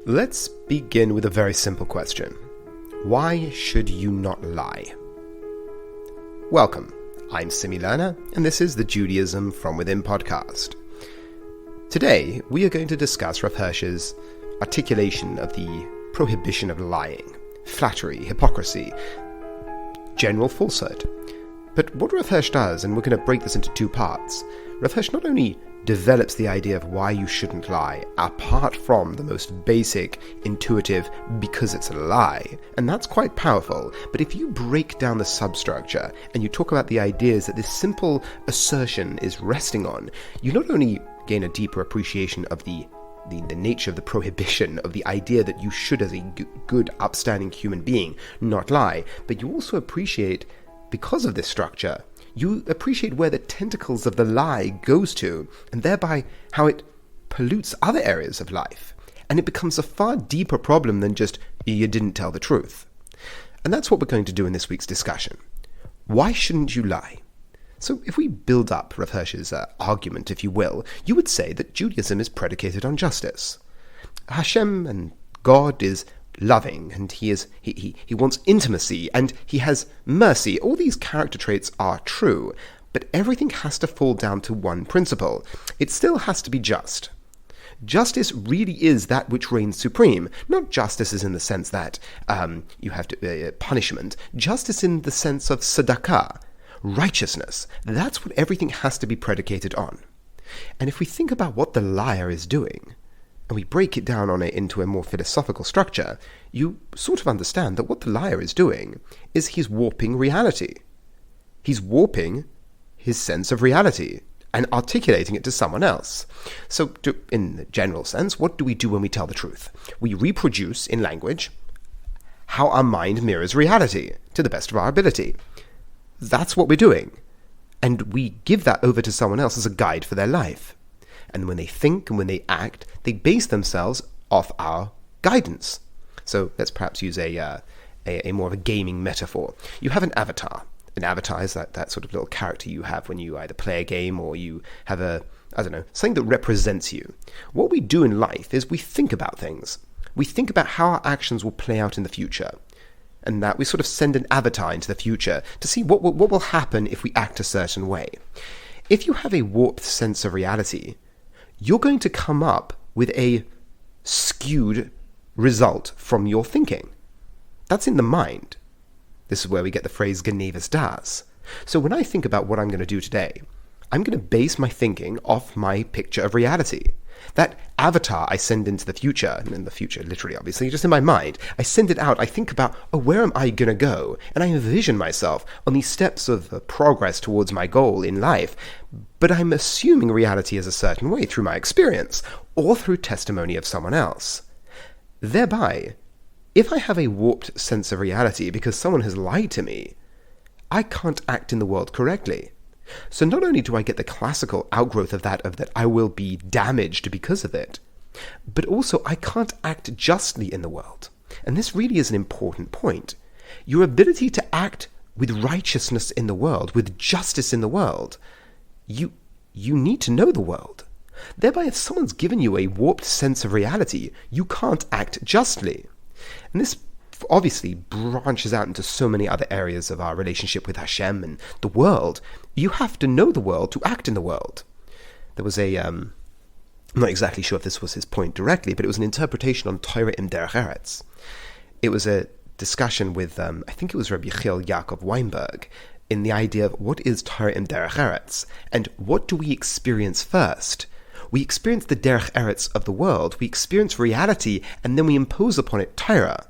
Let's begin with a very simple question. Why should you not lie? Welcome, I'm Simi Lerner, and this is the Judaism from Within podcast. Today, we are going to discuss Rav Hirsch's articulation of the prohibition of lying, flattery, hypocrisy, general falsehood. But what Rav Hirsch does, and we're going to break this into two parts, Rav Hirsch not only develops the idea of why you shouldn't lie, apart from the most basic, intuitive, because it's a lie, and that's quite powerful, but if you break down the substructure, and you talk about the ideas that this simple assertion is resting on, you not only gain a deeper appreciation of the nature of the prohibition, of the idea that you should, as a good, upstanding human being, not lie, but you also appreciate, because of this structure, you appreciate where the tentacles of the lie goes to, and thereby how it pollutes other areas of life. And it becomes a far deeper problem than just, you didn't tell the truth. And that's what we're going to do in this week's discussion. Why shouldn't you lie? So if we build up Rav Hirsch's argument, if you will, you would say that Judaism is predicated on justice. Hashem and God is loving, and he wants intimacy, and he has mercy. All these character traits are true, but everything has to fall down to one principle. It still has to be just. Justice really is that which reigns supreme. Not justice as in the sense that you have to punishment. Justice in the sense of tzedakah, righteousness. That's what everything has to be predicated on. And if we think about what the liar is doing, and we break it down into a more philosophical structure, you sort of understand that what the liar is doing is he's warping reality. He's warping his sense of reality and articulating it to someone else. So, in the general sense, what do we do when we tell the truth? We reproduce in language how our mind mirrors reality to the best of our ability. That's what we're doing. And we give that over to someone else as a guide for their life. And when they think and when they act, they base themselves off our guidance. So let's perhaps use a more of a gaming metaphor. You have an avatar. An avatar is that sort of little character you have when you either play a game or you have something that represents you. What we do in life is we think about things. We think about how our actions will play out in the future. And that we sort of send an avatar into the future to see what will happen if we act a certain way. If you have a warped sense of reality, you're going to come up with a skewed result from your thinking. That's in the mind. This is where we get the phrase Geneves das. So when I think about what I'm going to do today, I'm going to base my thinking off my picture of reality. That avatar I send into the future, and in the future literally obviously, just in my mind, I send it out, I think about, where am I going to go? And I envision myself on these steps of progress towards my goal in life, but I'm assuming reality is a certain way through my experience, or through testimony of someone else. Thereby, if I have a warped sense of reality because someone has lied to me, I can't act in the world correctly. So not only do I get the classical outgrowth of that I will be damaged because of it, but also I can't act justly in the world. And this really is an important point. Your ability to act with righteousness in the world, with justice in the world, you need to know the world. Thereby, if someone's given you a warped sense of reality, you can't act justly. And this obviously branches out into so many other areas of our relationship with Hashem and the world. You have to know the world to act in the world. There was I'm not exactly sure if this was his point directly, but it was an interpretation on Torah im Derech Eretz. It was a discussion with, I think it was Rabbi Yechiel Yaakov Weinberg, in the idea of what is Torah im Derech Eretz, and what do we experience first? We experience the Derech Eretz of the world, we experience reality, and then we impose upon it Torah.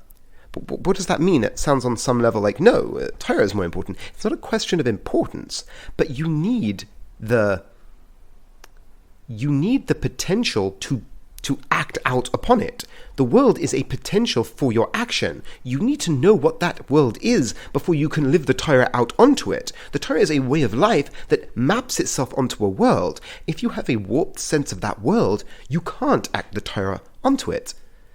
But what does that mean? It sounds on some level like, no, Torah is more important. It's not a question of importance, but you need the potential to act out upon it. The world is a potential for your action. You need to know what that world is before you can live the Torah out onto it. The Torah is a way of life that maps itself onto a world. If you have a warped sense of that world, you can't act the Torah onto it.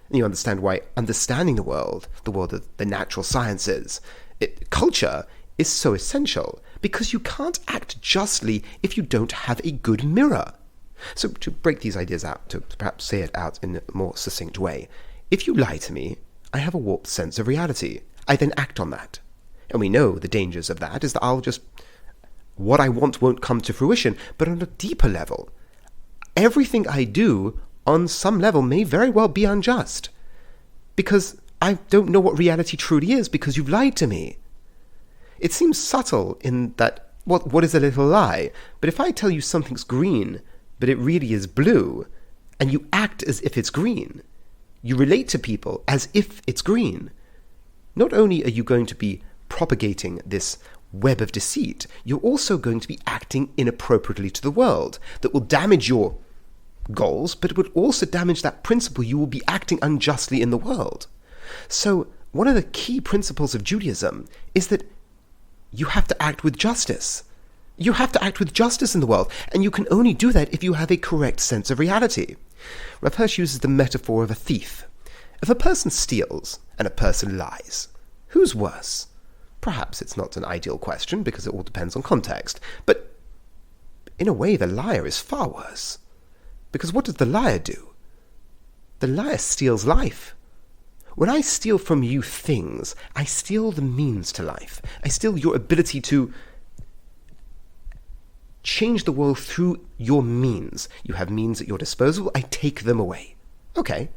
And you understand why understanding the world of the natural sciences, culture, is so essential, because you can't act justly if you don't have a good mirror. So to break these ideas out, to perhaps say it out in a more succinct way, if you lie to me, I have a warped sense of reality. I then act on that. And we know the dangers of that is that what I want won't come to fruition, but on a deeper level, everything I do on some level may very well be unjust. Because I don't know what reality truly is because you've lied to me. It seems subtle in that, what is a little lie? But if I tell you something's green, but it really is blue, and you act as if it's green, you relate to people as if it's green, not only are you going to be propagating this web of deceit, you're also going to be acting inappropriately to the world that will damage your goals, but it would also damage that principle. You will be acting unjustly in the world. So one of the key principles of Judaism is that you have to act with justice. You have to act with justice in the world, and you can only do that if you have a correct sense of reality. Rav Hirsch uses the metaphor of a thief. If a person steals and a person lies, who's worse? Perhaps it's not an ideal question because it all depends on context, but in a way the liar is far worse. Because what does the liar do? The liar steals life. When I steal from you things, I steal the means to life. I steal your ability to change the world through your means. You have means at your disposal, I take them away. Okay,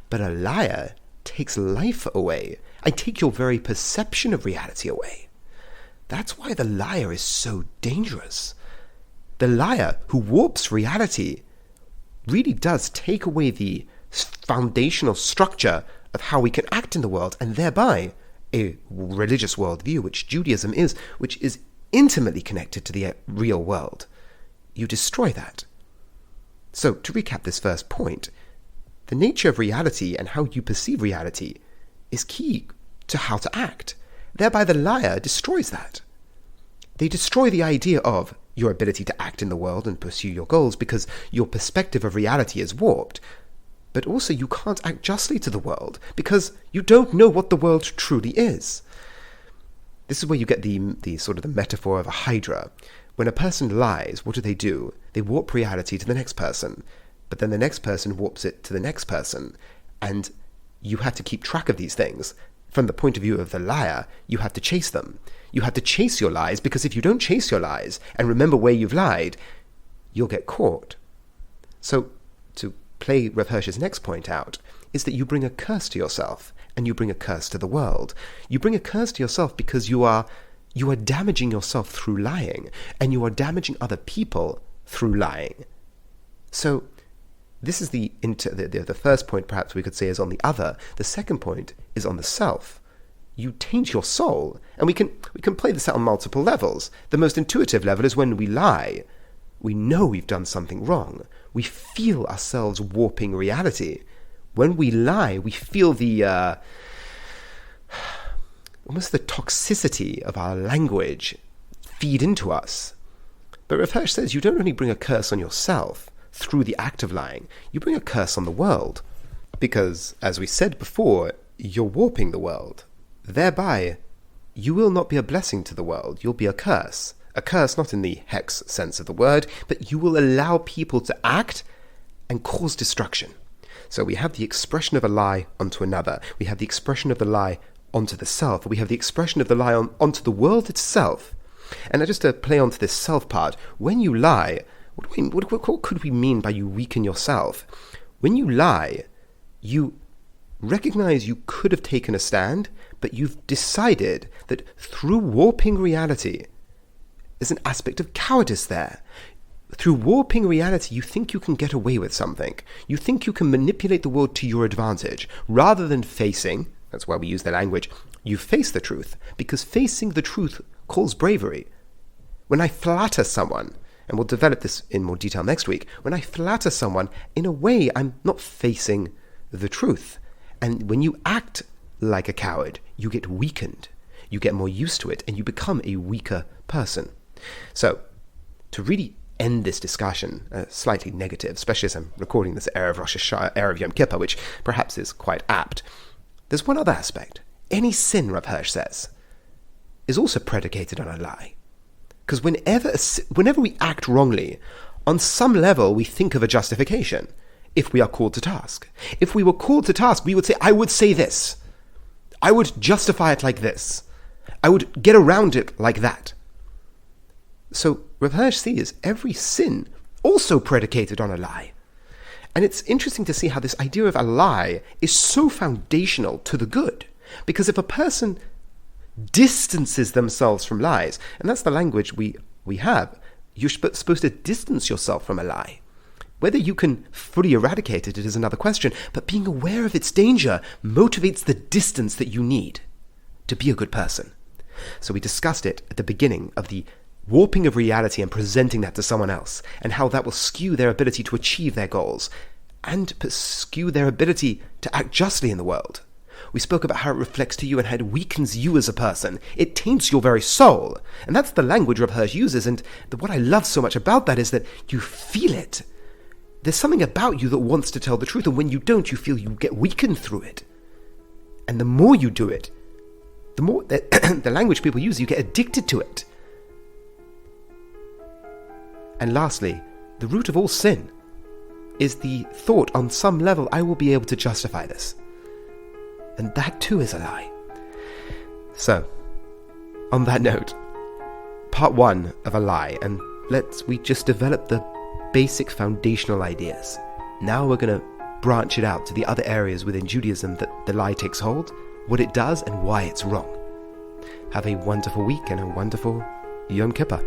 but a liar takes life away. I take your very perception of reality away. That's why the liar is so dangerous. The liar who warps reality really does take away the foundational structure of how we can act in the world, and thereby a religious worldview, which Judaism is, which is intimately connected to the real world. You destroy that. So, to recap this first point, the nature of reality and how you perceive reality is key to how to act. Thereby the liar destroys that. They destroy the idea of your ability to act in the world and pursue your goals because your perspective of reality is warped. But also you can't act justly to the world because you don't know what the world truly is. This is where you get the sort of the metaphor of a hydra. When a person lies, what do? They warp reality to the next person, but then the next person warps it to the next person, and you have to keep track of these things. From the point of view of the liar, you have to chase them. You have to chase your lies, because if you don't chase your lies and remember where you've lied, you'll get caught. So, to play Rav Hirsch's next point out, is that you bring a curse to yourself, and you bring a curse to the world. You bring a curse to yourself because you are damaging yourself through lying, and you are damaging other people through lying. So, this is the first point, perhaps we could say, is on the other. The second point is on the self. You taint your soul, and we can play this out on multiple levels. The most intuitive level is when we lie. We know we've done something wrong. We feel ourselves warping reality. When we lie, we feel the almost the toxicity of our language feed into us. But Rav Hirsch says you don't only bring a curse on yourself through the act of lying, you bring a curse on the world. Because, as we said before, you're warping the world. Thereby, you will not be a blessing to the world, you'll be a curse. A curse not in the hex sense of the word, but you will allow people to act and cause destruction. So we have the expression of a lie onto another. We have the expression of the lie onto the self. We have the expression of the lie onto the world itself. And just to play onto this self part, when you lie, what could we mean by you weaken yourself? When you lie, you recognize you could have taken a stand, but you've decided that through warping reality, there's an aspect of cowardice there. Through warping reality, you think you can get away with something. You think you can manipulate the world to your advantage, rather than facing, that's why we use the language, you face the truth, because facing the truth calls bravery. When I flatter someone, and we'll develop this in more detail next week, when I flatter someone, in a way, I'm not facing the truth. And when you act like a coward, you get weakened. You get more used to it, and you become a weaker person. So, to really end this discussion, slightly negative, especially as I'm recording this Erev Rosh Hashanah, Erev Yom Kippur, which perhaps is quite apt, there's one other aspect. Any sin, Rav Hirsch says, is also predicated on a lie. Because whenever we act wrongly, on some level we think of a justification. if we are called to task. If we were called to task, we would say, I would say this. I would justify it like this. I would get around it like that. So Rav Hirsch sees every sin also predicated on a lie. And it's interesting to see how this idea of a lie is so foundational to the good. Because if a person distances themselves from lies, and that's the language we have, you're supposed to distance yourself from a lie. Whether you can fully eradicate it is another question, but being aware of its danger motivates the distance that you need to be a good person. So we discussed it at the beginning of the warping of reality and presenting that to someone else, and how that will skew their ability to achieve their goals, and skew their ability to act justly in the world. We spoke about how it reflects to you and how it weakens you as a person. It taints your very soul. And that's the language Rav Hirsch uses, and what I love so much about that is that you feel it. There's something about you that wants to tell the truth, and when you don't, you feel you get weakened through it. And the more you do it, the more the language people use, you get addicted to it. And lastly, the root of all sin is the thought, on some level, I will be able to justify this. And that too is a lie. So, on that note, part 1 of a lie, and we just develop the basic foundational ideas. Now we're going to branch it out to the other areas within Judaism that the lie takes hold, what it does, and why it's wrong. Have a wonderful week and a wonderful Yom Kippur.